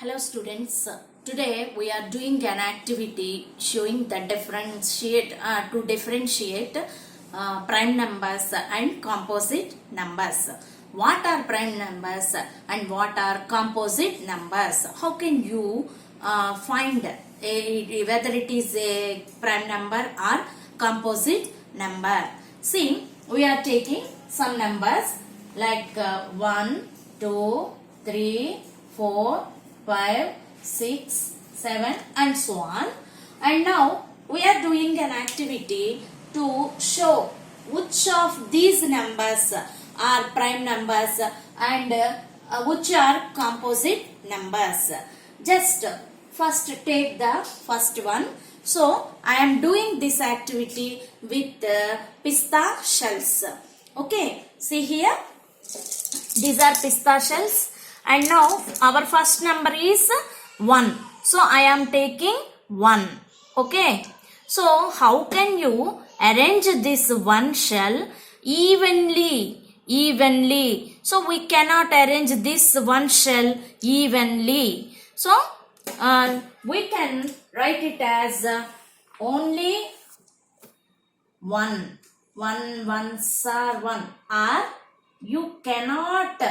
Hello students, today we are doing an activity showing the to differentiate prime numbers and composite numbers. What are prime numbers and what are composite numbers? How can you find whether it is a prime number or composite number? See, we are taking some numbers like 1, 2, 3, 4, 5, 6, 7 and so on. And now we are doing an activity to show which of these numbers are prime numbers and which are composite numbers. Just first take the first one. So I am doing this activity with pista shells. Okay, see here, these are pista shells. And now our first number is 1. So I am taking 1. Okay. So how can you arrange this one shell evenly? So we cannot arrange this one shell evenly. So we can write it as only 1. 1 ones are 1. Or you cannot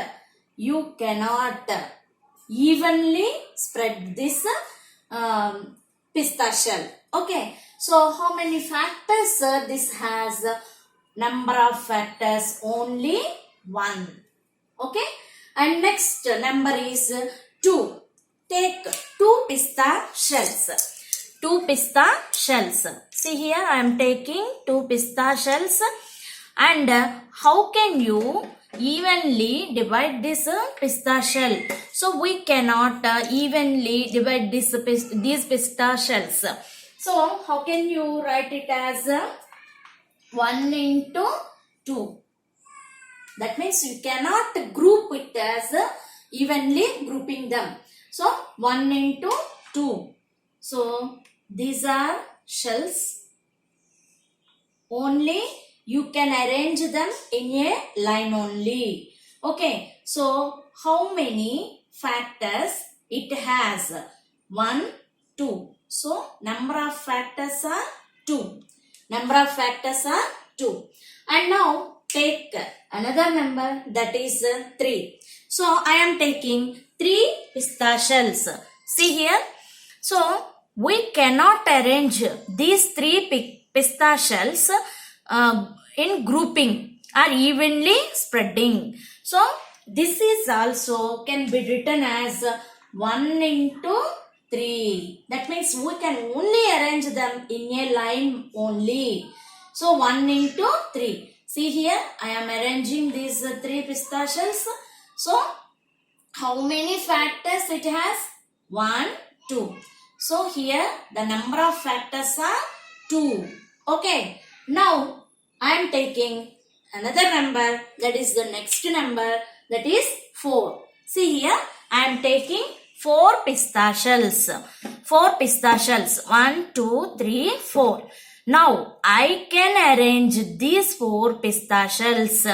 evenly spread this pista shell. Okay, so how many factors this has? Number of factors only 1. Okay, and next number is 2. Take 2 pista shells. 2 pista shells. See here, I am taking 2 pista shells. And how can you evenly divide this pista shell? So we cannot evenly divide these pista shells. So how can you write it as 1 into 2? That means you cannot group it as evenly grouping them. So 1 into 2. So these are shells. Only you can arrange them in a line only. Okay, so how many factors it has? 1, 2. So number of factors are 2. Number of factors are 2. And now take another number, that is 3. So I am taking 3 pista shells. See here. So we cannot arrange these 3 pista shells in grouping or evenly spreading. So this is also can be written as 1 into 3. That means we can only arrange them in a line only. So 1 into 3. See here, I am arranging these 3 pista shells. So how many factors it has? 1, 2. So here the number of factors are 2. Okay. Now I am taking another number, that is the next number, that is 4. See here, I am taking 4 pista shells. 4 pista shells. 1, 2, 3, 4. Now I can arrange these 4 pista shells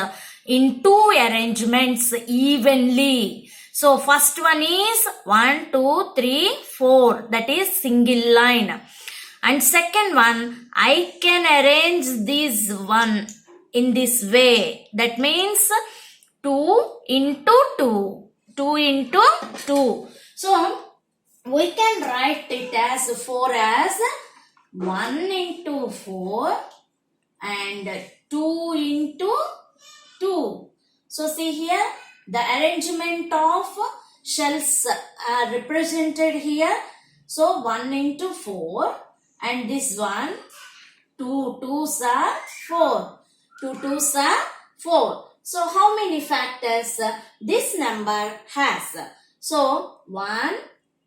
in 2 arrangements evenly. So first one is 1, 2, 3, 4. That is single line. And second one, I can arrange this one in this way. That means 2 into 2. 2 into 2. So we can write it as 4 as 1 into 4 and 2 into 2. So see here, the arrangement of shells are represented here. So 1 into 4. And this one, 2 2s are 4. 2 2s are 4. So how many factors this number has? So 1,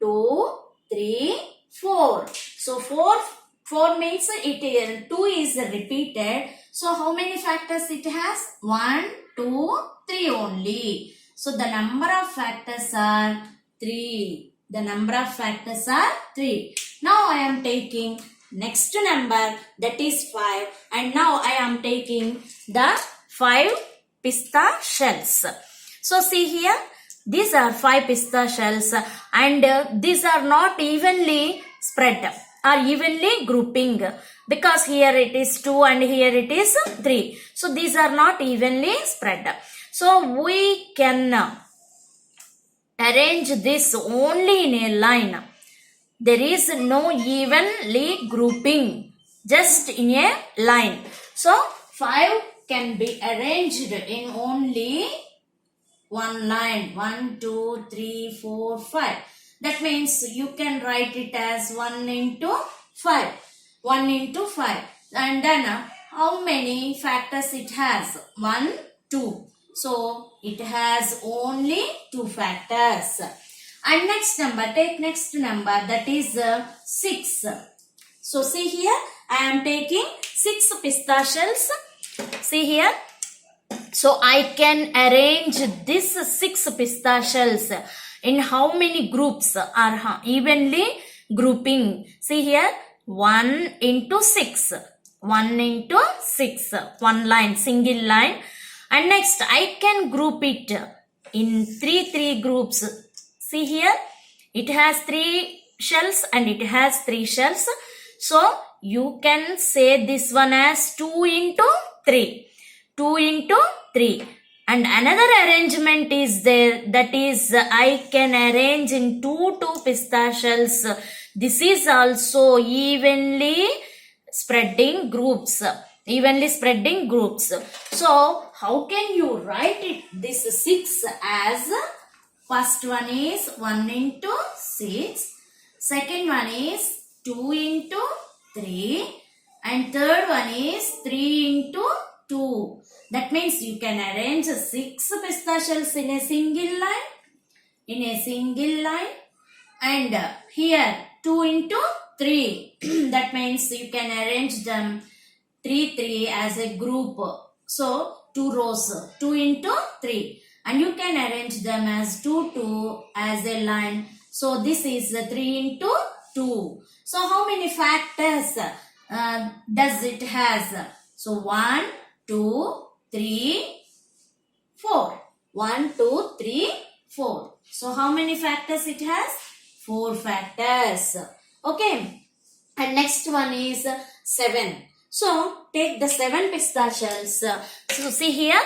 2, 3, 4. So 4 means 2 is repeated. So how many factors it has? 1, 2, 3 only. So the number of factors are 3. The number of factors are 3. Now I am taking next number, that is 5. And now I am taking the 5 pista shells. So see here, these are 5 pista shells, and these are not evenly spread or evenly grouping, because here it is 2 and here it is 3. So these are not evenly spread. So we can arrange this only in a line. There is no evenly grouping, just in a line. So 5 can be arranged in only one line. 1, 2, 3, 4, 5. That means you can write it as 1 into 5. 1 into 5. And then how many factors it has? 1, 2. So it has only 2 factors. And next number, take next number, that is 6. So see here, I am taking 6 pista shells. See here. So I can arrange this 6 pista shells in how many groups are evenly grouping. See here, 1 into 6. 1 into 6. One line, single line. And next I can group it in 3 groups. See here, it has 3 shells and it has 3 shells. So you can say this one as 2 into 3. 2 into 3. And another arrangement is there, that is I can arrange in 2 pista shells. This is also evenly spreading groups. Evenly spreading groups. So how can you write it, this 6 as? First one is 1 into 6. Second one is 2 into 3. And third one is 3 into 2. That means you can arrange 6 pista shells in a single line. In a single line. And here 2 into 3. That means you can arrange them 3 as a group. So 2 rows. 2 into 3. And you can arrange them as 2 as a line. So this is 3 into 2. So how many factors does it has? So 1, 2, 3, 4. 1, 2, 3, 4. So how many factors it has? 4 factors. Okay. And next one is 7. So take the 7 pista shells. So see here.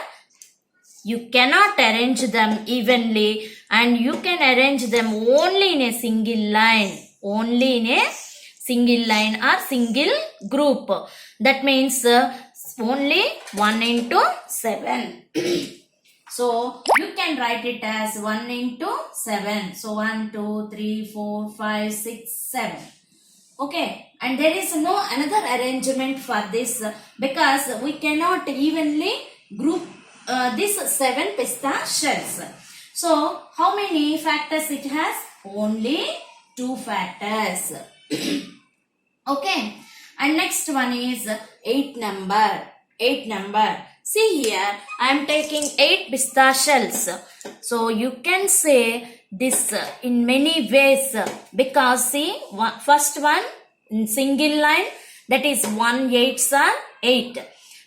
You cannot arrange them evenly, and you can arrange them only in a single line. Only in a single line or single group. That means only 1 into 7. So you can write it as 1 into 7. So 1, 2, 3, 4, 5, 6, 7. Okay. And there is no another arrangement for this, because we cannot evenly group this 7 pista shells. So how many factors it has? Only 2 factors. Okay. And next one is 8 number. 8 number. See here, I am taking 8 pista shells. So you can say this in many ways, because see, first one in single line, that is 1 8s are 8.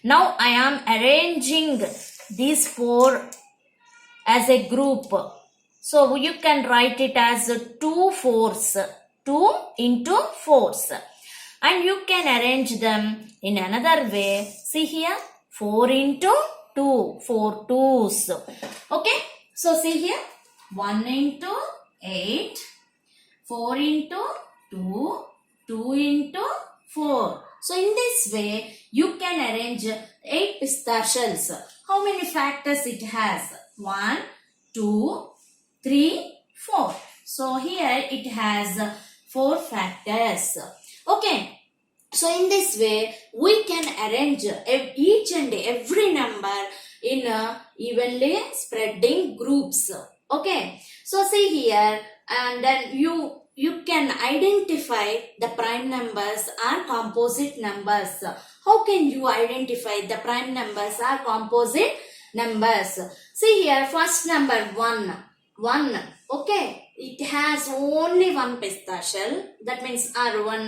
Now I am arranging these 4 as a group. So you can write it as 2 4s. 2 into 4s. And you can arrange them in another way. See here, 4 into 2. 4 2s. Okay. So see here, 1 into 8. 4 into 2. 2 into 4. So in this way, you can arrange 8 pista shells. How many factors it has? 1, 2, 3, 4. So here it has 4 factors. Okay. So in this way, we can arrange each and every number in evenly spreading groups. Okay. So see here, and then you can identify the prime numbers or composite numbers. How can you identify the prime numbers or composite numbers? See here, first number 1. 1. Okay. It has only 1 pista shell. That means one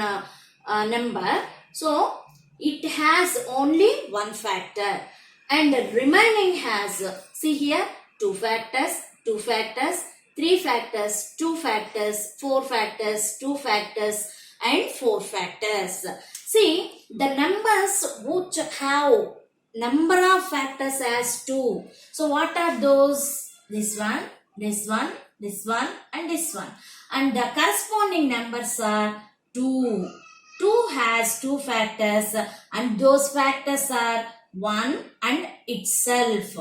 number. So it has only 1 factor. And the remaining has, see here, 2 factors, 2 factors, 3 factors, 2 factors, 4 factors, 2 factors, and 4 factors. See, the numbers which have number of factors as 2. So what are those? This one, this one, this one, and this one. And the corresponding numbers are 2. 2 has 2 factors and those factors are 1 and itself.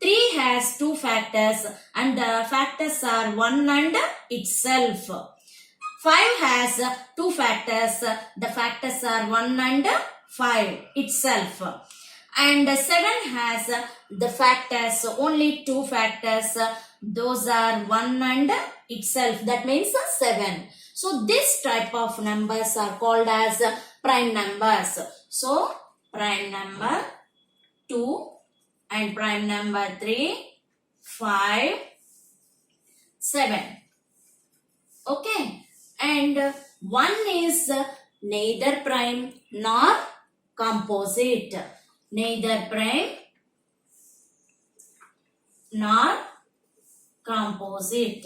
3 has 2 factors and the factors are 1 and itself. 5 has 2 factors, the factors are 1 and 5 itself. And 7 has the factors, only 2 factors, those are 1 and itself, that means 7. So this type of numbers are called as prime numbers. So prime number 2 and prime number 3, 5, 7. Okay, and 1 is neither prime nor composite. Neither prime nor composite.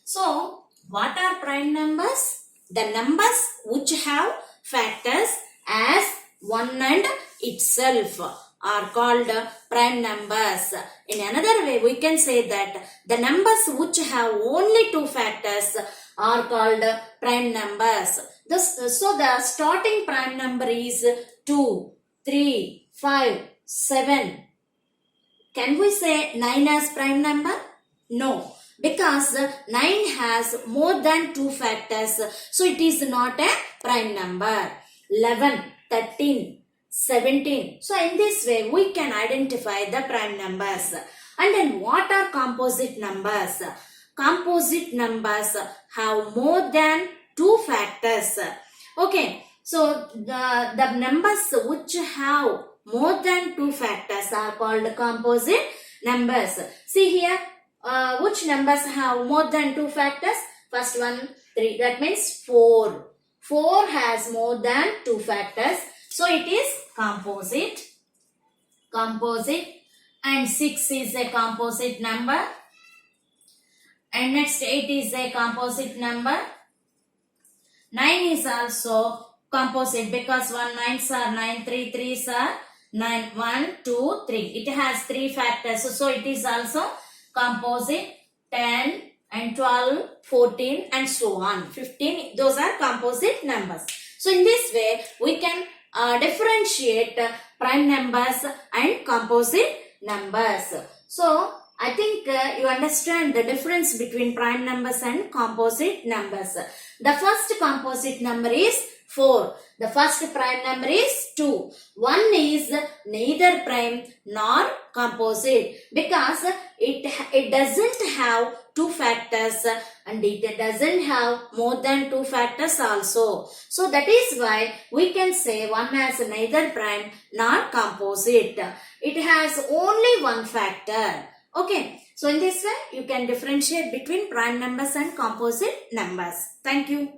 So, what are prime numbers? The numbers which have factors as 1 and itself are called prime numbers. In another way, we can say that the numbers which have only 2 factors are called prime numbers. So the starting prime number is 2, 3, 5, 7. Can we say 9 as prime number? No, because 9 has more than 2 factors, so it is not a prime number. 11, 13, 17. So in this way, we can identify the prime numbers. And then what are composite numbers? Composite numbers have more than 2 factors. Okay, so the numbers which have more than 2 factors are called composite numbers. See here, which numbers have more than 2 factors? First one, 3, that means 4. 4 has more than 2 factors, so it is composite. And 6 is a composite number. And next 8 is a composite number. 9 is also composite because 1 9s are 9, 3 3s are 9, 1, 2, 3. It has 3 factors, so it is also composite. 10 and 12, 14 and so on. 15, those are composite numbers. So in this way, we can differentiate prime numbers and composite numbers. So I think you understand the difference between prime numbers and composite numbers. The first composite number is 4. The first prime number is 2. 1 is neither prime nor composite because it doesn't have 2 factors and it doesn't have more than 2 factors also. So that is why we can say 1 has neither prime nor composite. It has only 1 factor. Okay, so in this way you can differentiate between prime numbers and composite numbers. Thank you.